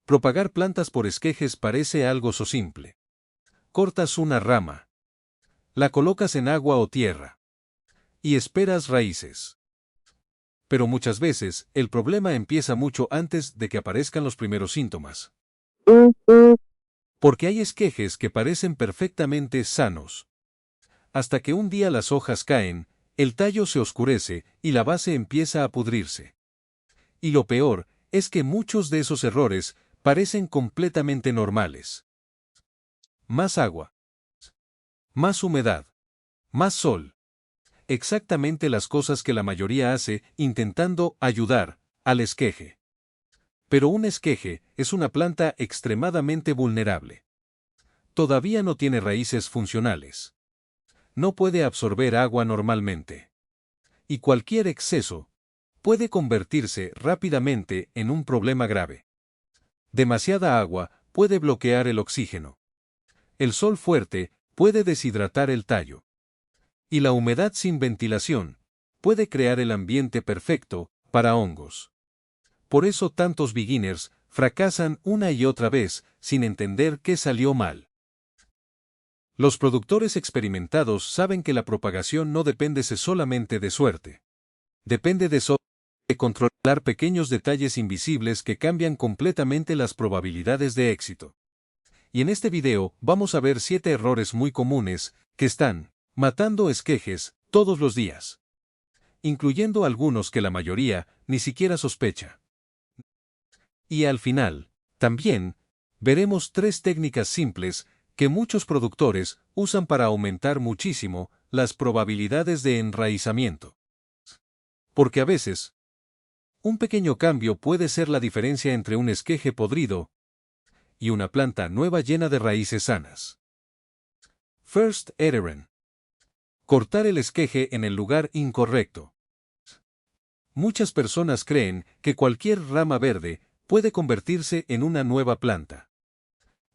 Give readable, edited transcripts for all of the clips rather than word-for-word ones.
Propagar plantas por esquejes parece algo so simple. Cortas una rama. La colocas en agua o tierra. Y esperas raíces. Pero muchas veces, el problema empieza mucho antes de que aparezcan los primeros síntomas. Porque hay esquejes que parecen perfectamente sanos. Hasta que un día las hojas caen, el tallo se oscurece y la base empieza a pudrirse. Y lo peor es que muchos de esos errores parecen completamente normales. Más agua. Más humedad. Más sol. Exactamente las cosas que la mayoría hace intentando ayudar al esqueje. Pero un esqueje es una planta extremadamente vulnerable. Todavía no tiene raíces funcionales. No puede absorber agua normalmente. Y cualquier exceso puede convertirse rápidamente en un problema grave. Demasiada agua puede bloquear el oxígeno. El sol fuerte puede deshidratar el tallo. Y la humedad sin ventilación puede crear el ambiente perfecto para hongos. Por eso tantos beginners fracasan una y otra vez sin entender qué salió mal. Los productores experimentados saben que la propagación no depende solamente de suerte. Depende de controlar pequeños detalles invisibles que cambian completamente las probabilidades de éxito. Y en este video vamos a ver 7 errores muy comunes que están matando esquejes todos los días, incluyendo algunos que la mayoría ni siquiera sospecha. Y al final, también, veremos 3 técnicas simples que muchos productores usan para aumentar muchísimo las probabilidades de enraizamiento. Porque a veces, un pequeño cambio puede ser la diferencia entre un esqueje podrido y una planta nueva llena de raíces sanas. First error. Cortar el esqueje en el lugar incorrecto. Muchas personas creen que cualquier rama verde puede convertirse en una nueva planta.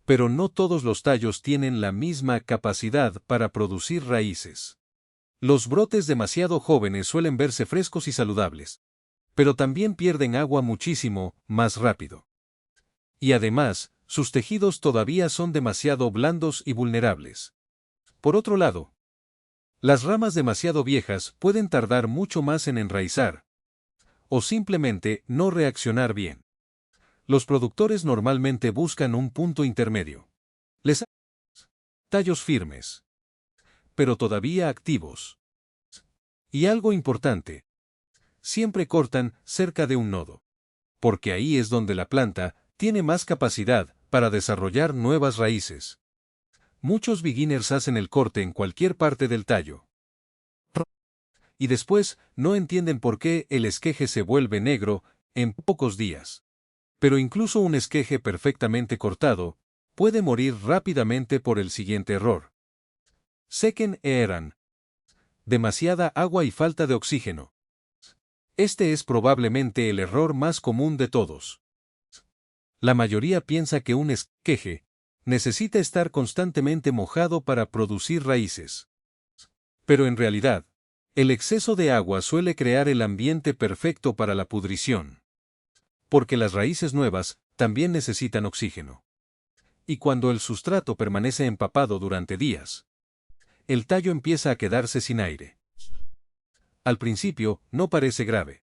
Pero no todos los tallos tienen la misma capacidad para producir raíces. Los brotes demasiado jóvenes suelen verse frescos y saludables, pero también pierden agua muchísimo más rápido. Y además, sus tejidos todavía son demasiado blandos y vulnerables. Por otro lado, las ramas demasiado viejas pueden tardar mucho más en enraizar, o simplemente no reaccionar bien. Los productores normalmente buscan un punto intermedio. Tallos firmes, pero todavía activos. Y algo importante, siempre cortan cerca de un nodo, porque ahí es donde la planta tiene más capacidad para desarrollar nuevas raíces. Muchos beginners hacen el corte en cualquier parte del tallo. Y después no entienden por qué el esqueje se vuelve negro en pocos días. Pero incluso un esqueje perfectamente cortado puede morir rápidamente por el siguiente error. Second error. Demasiada agua y falta de oxígeno. Este es probablemente el error más común de todos. La mayoría piensa que un esqueje necesita estar constantemente mojado para producir raíces. Pero en realidad, el exceso de agua suele crear el ambiente perfecto para la pudrición. Porque las raíces nuevas también necesitan oxígeno. Y cuando el sustrato permanece empapado durante días, el tallo empieza a quedarse sin aire. Al principio, no parece grave.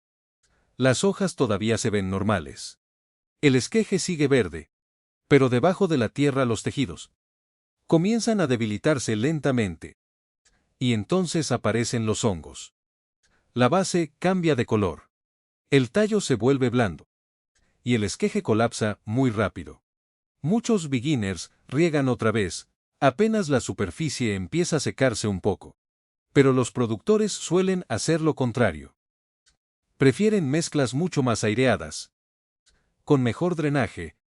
Las hojas todavía se ven normales. El esqueje sigue verde. Pero debajo de la tierra los tejidos comienzan a debilitarse lentamente. Y entonces aparecen los hongos. La base cambia de color. El tallo se vuelve blando. Y el esqueje colapsa muy rápido. Muchos beginners riegan otra vez, apenas la superficie empieza a secarse un poco. Pero los productores suelen hacer lo contrario. Prefieren mezclas mucho más aireadas, con mejor drenaje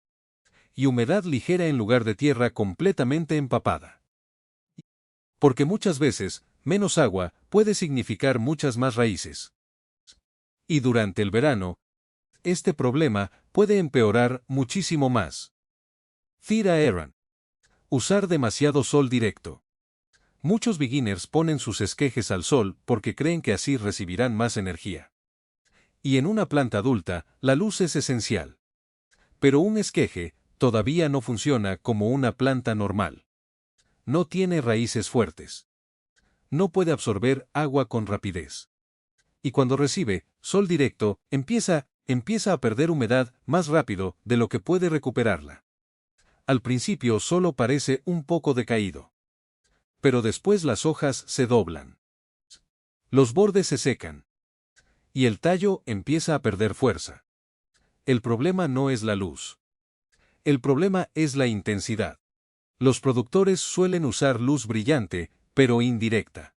y humedad ligera en lugar de tierra completamente empapada. Porque muchas veces, menos agua puede significar muchas más raíces. Y durante el verano, este problema puede empeorar muchísimo más. Third error. Usar demasiado sol directo. Muchos beginners ponen sus esquejes al sol porque creen que así recibirán más energía. Y en una planta adulta, la luz es esencial. Pero un esqueje todavía no funciona como una planta normal. No tiene raíces fuertes. No puede absorber agua con rapidez. Y cuando recibe sol directo, empieza a perder humedad más rápido de lo que puede recuperarla. Al principio solo parece un poco decaído. Pero después las hojas se doblan. Los bordes se secan. Y el tallo empieza a perder fuerza. El problema no es la luz. El problema es la intensidad. Los productores suelen usar luz brillante, pero indirecta.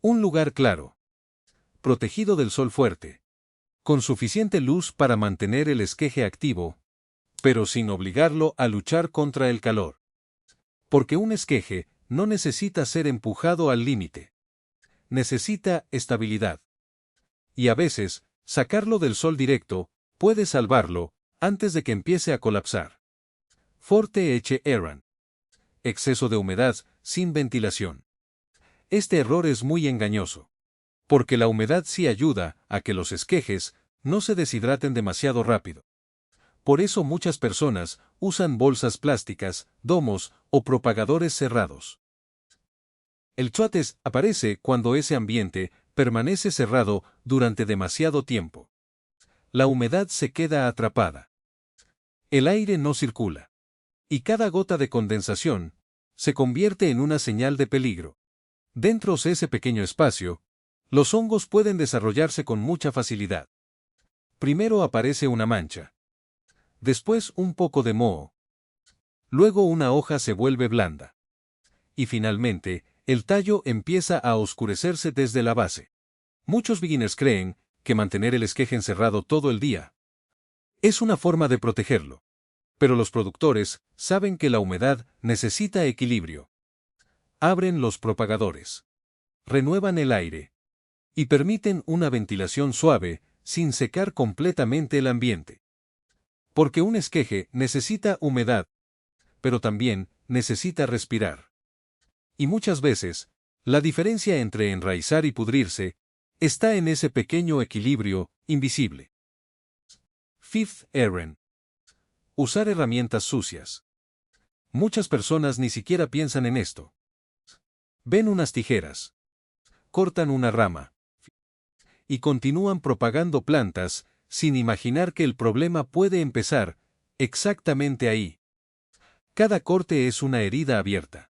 Un lugar claro. Protegido del sol fuerte. Con suficiente luz para mantener el esqueje activo, pero sin obligarlo a luchar contra el calor. Porque un esqueje no necesita ser empujado al límite. Necesita estabilidad. Y a veces, sacarlo del sol directo puede salvarlo antes de que empiece a colapsar. Forte Eche Eran. Exceso de humedad sin ventilación. Este error es muy engañoso. Porque la humedad sí ayuda a que los esquejes no se deshidraten demasiado rápido. Por eso muchas personas usan bolsas plásticas, domos o propagadores cerrados. El chuates aparece cuando ese ambiente permanece cerrado durante demasiado tiempo. La humedad se queda atrapada. El aire no circula. Y cada gota de condensación se convierte en una señal de peligro. Dentro de ese pequeño espacio, los hongos pueden desarrollarse con mucha facilidad. Primero aparece una mancha. Después un poco de moho. Luego una hoja se vuelve blanda. Y finalmente, el tallo empieza a oscurecerse desde la base. Muchos beginners creen que mantener el esqueje encerrado todo el día es una forma de protegerlo. Pero los productores saben que la humedad necesita equilibrio. Abren los propagadores. Renuevan el aire. Y permiten una ventilación suave, sin secar completamente el ambiente. Porque un esqueje necesita humedad, pero también necesita respirar. Y muchas veces, la diferencia entre enraizar y pudrirse está en ese pequeño equilibrio invisible. Fifth error. Usar herramientas sucias. Muchas personas ni siquiera piensan en esto. Ven unas tijeras. Cortan una rama. Y continúan propagando plantas, sin imaginar que el problema puede empezar exactamente ahí. Cada corte es una herida abierta.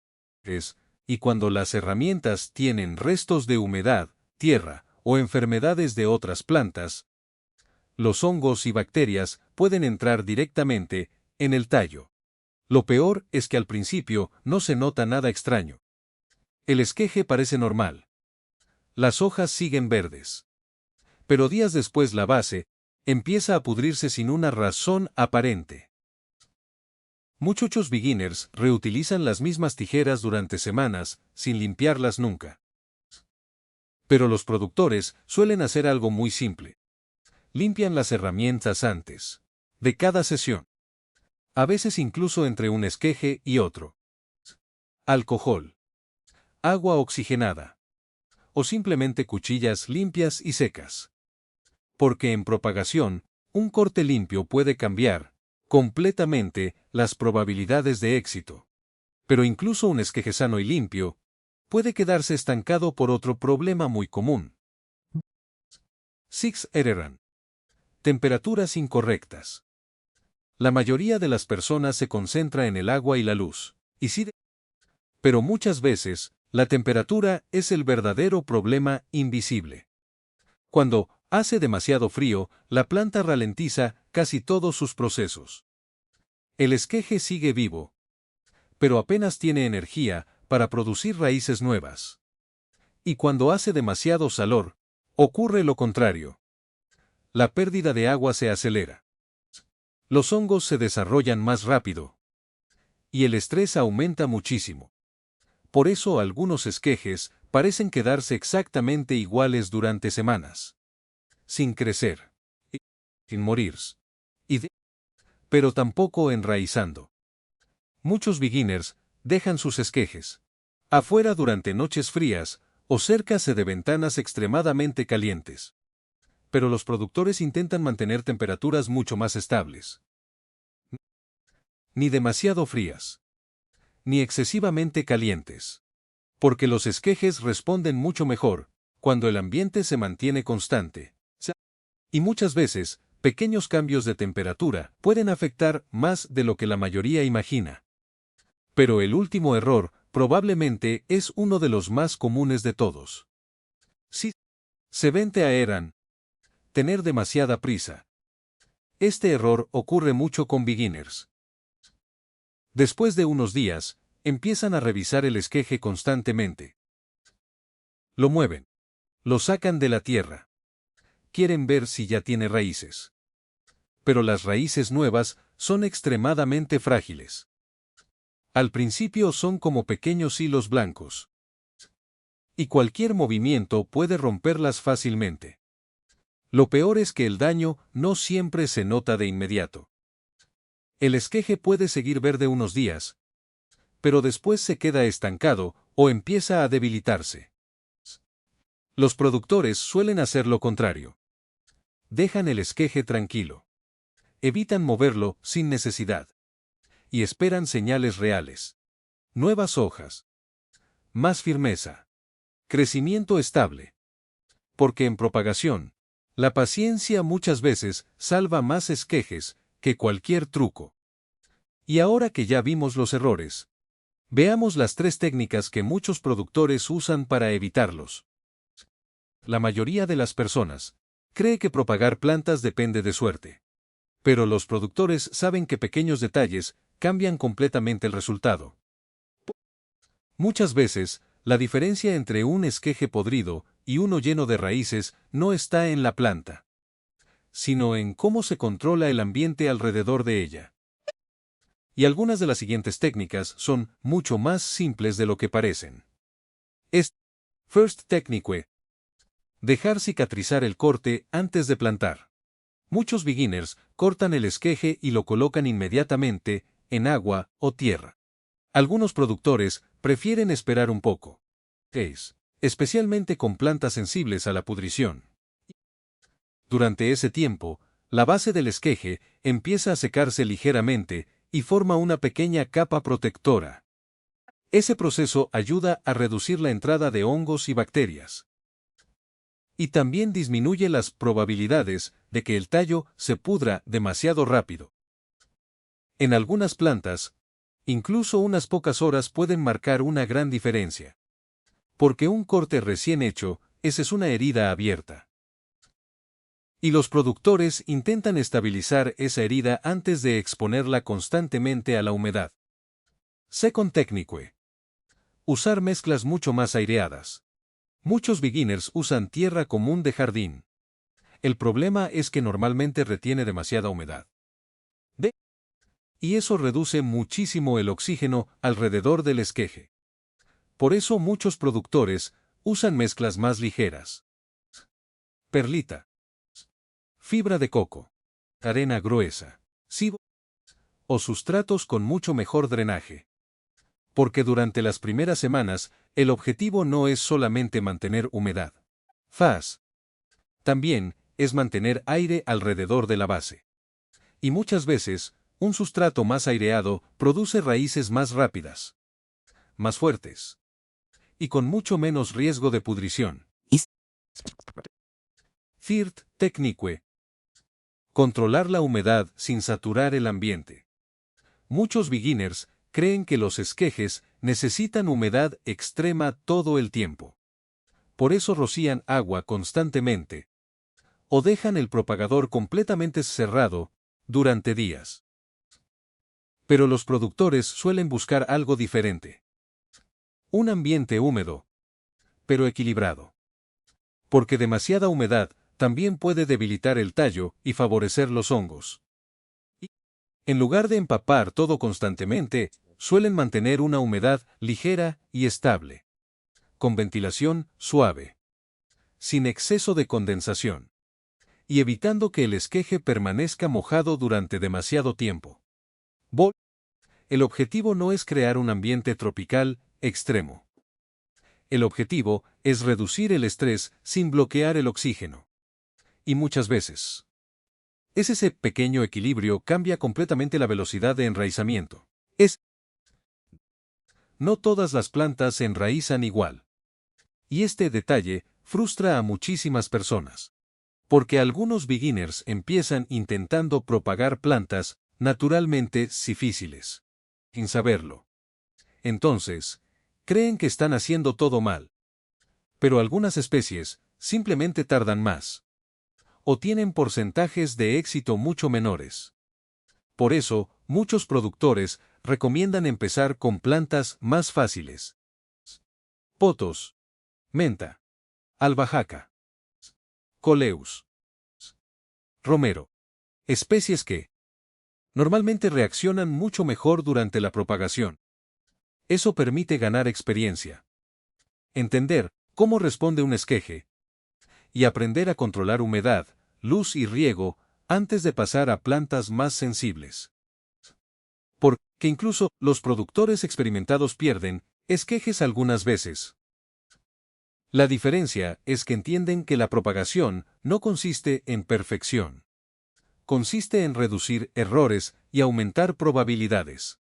Y cuando las herramientas tienen restos de humedad, tierra o enfermedades de otras plantas, los hongos y bacterias pueden entrar directamente en el tallo. Lo peor es que al principio no se nota nada extraño. El esqueje parece normal. Las hojas siguen verdes. Pero días después la base empieza a pudrirse sin una razón aparente. Muchos beginners reutilizan las mismas tijeras durante semanas, sin limpiarlas nunca. Pero los productores suelen hacer algo muy simple. Limpian las herramientas antes de cada sesión. A veces incluso entre un esqueje y otro. Alcohol. Agua oxigenada. O simplemente cuchillas limpias y secas. Porque en propagación, un corte limpio puede cambiar completamente las probabilidades de éxito. Pero incluso un esqueje sano y limpio puede quedarse estancado por otro problema muy común. Six Ereran. Temperaturas incorrectas. La mayoría de las personas se concentra en el agua y la luz, pero muchas veces, la temperatura es el verdadero problema invisible. Cuando hace demasiado frío, la planta ralentiza casi todos sus procesos. El esqueje sigue vivo, pero apenas tiene energía para producir raíces nuevas. Y cuando hace demasiado calor, ocurre lo contrario. La pérdida de agua se acelera. Los hongos se desarrollan más rápido. Y el estrés aumenta muchísimo. Por eso algunos esquejes parecen quedarse exactamente iguales durante semanas. Sin crecer. Sin morir. Pero tampoco enraizando. Muchos beginners dejan sus esquejes afuera durante noches frías o cerca de ventanas extremadamente calientes. Pero los productores intentan mantener temperaturas mucho más estables. ni demasiado frías, ni excesivamente calientes. Porque los esquejes responden mucho mejor cuando el ambiente se mantiene constante. Y muchas veces, pequeños cambios de temperatura pueden afectar más de lo que la mayoría imagina. Pero el último error probablemente es uno de los más comunes de todos. Si se vente aeran, tener demasiada prisa. Este error ocurre mucho con beginners. Después de unos días, empiezan a revisar el esqueje constantemente. Lo mueven. Lo sacan de la tierra. Quieren ver si ya tiene raíces. Pero las raíces nuevas son extremadamente frágiles. Al principio son como pequeños hilos blancos. Y cualquier movimiento puede romperlas fácilmente. Lo peor es que el daño no siempre se nota de inmediato. El esqueje puede seguir verde unos días, pero después se queda estancado o empieza a debilitarse. Los productores suelen hacer lo contrario. Dejan el esqueje tranquilo. Evitan moverlo sin necesidad. Y esperan señales reales. Nuevas hojas. Más firmeza. Crecimiento estable. Porque en propagación, la paciencia muchas veces salva más esquejes que cualquier truco. Y ahora que ya vimos los errores, veamos las 3 técnicas que muchos productores usan para evitarlos. La mayoría de las personas cree que propagar plantas depende de suerte. Pero los productores saben que pequeños detalles cambian completamente el resultado. Muchas veces, la diferencia entre un esqueje podrido y uno lleno de raíces no está en la planta, sino en cómo se controla el ambiente alrededor de ella. Y algunas de las siguientes técnicas son mucho más simples de lo que parecen. First Technique. Dejar cicatrizar el corte antes de plantar. Muchos beginners cortan el esqueje y lo colocan inmediatamente en agua o tierra. Algunos productores prefieren esperar un poco. Especialmente con plantas sensibles a la pudrición. Durante ese tiempo, la base del esqueje empieza a secarse ligeramente y forma una pequeña capa protectora. Ese proceso ayuda a reducir la entrada de hongos y bacterias. Y también disminuye las probabilidades de que el tallo se pudra demasiado rápido. En algunas plantas, incluso unas pocas horas pueden marcar una gran diferencia. Porque un corte recién hecho, es una herida abierta. Y los productores intentan estabilizar esa herida antes de exponerla constantemente a la humedad. Second Technique. Usar mezclas mucho más aireadas. Muchos beginners usan tierra común de jardín. El problema es que normalmente retiene demasiada humedad. Y eso reduce muchísimo el oxígeno alrededor del esqueje. Por eso muchos productores usan mezclas más ligeras. Perlita. Fibra de coco. Arena gruesa. O sustratos con mucho mejor drenaje. Porque durante las primeras semanas, el objetivo no es solamente mantener humedad. También es mantener aire alrededor de la base. Y muchas veces, un sustrato más aireado produce raíces más rápidas, más fuertes y con mucho menos riesgo de pudrición. Third Technique. Controlar la humedad sin saturar el ambiente. Muchos beginners creen que los esquejes necesitan humedad extrema todo el tiempo. Por eso rocían agua constantemente. O dejan el propagador completamente cerrado durante días. Pero los productores suelen buscar algo diferente. Un ambiente húmedo, pero equilibrado. Porque demasiada humedad también puede debilitar el tallo y favorecer los hongos. En lugar de empapar todo constantemente, suelen mantener una humedad ligera y estable. Con ventilación suave. Sin exceso de condensación. Y evitando que el esqueje permanezca mojado durante demasiado tiempo. El objetivo no es crear un ambiente tropical extremo. El objetivo es reducir el estrés sin bloquear el oxígeno. Y muchas veces, Ese pequeño equilibrio cambia completamente la velocidad de enraizamiento. No todas las plantas se enraizan igual. Y este detalle frustra a muchísimas personas. Porque algunos beginners empiezan intentando propagar plantas naturalmente difíciles, sin saberlo. Entonces, creen que están haciendo todo mal. Pero algunas especies simplemente tardan más. O tienen porcentajes de éxito mucho menores. Por eso, muchos productores recomiendan empezar con plantas más fáciles. Potos, menta, albahaca, coleus, romero. Especies que normalmente reaccionan mucho mejor durante la propagación. Eso permite ganar experiencia, entender cómo responde un esqueje y aprender a controlar humedad, luz y riego antes de pasar a plantas más sensibles. Porque incluso los productores experimentados pierden esquejes algunas veces. La diferencia es que entienden que la propagación no consiste en perfección. Consiste en reducir errores y aumentar probabilidades.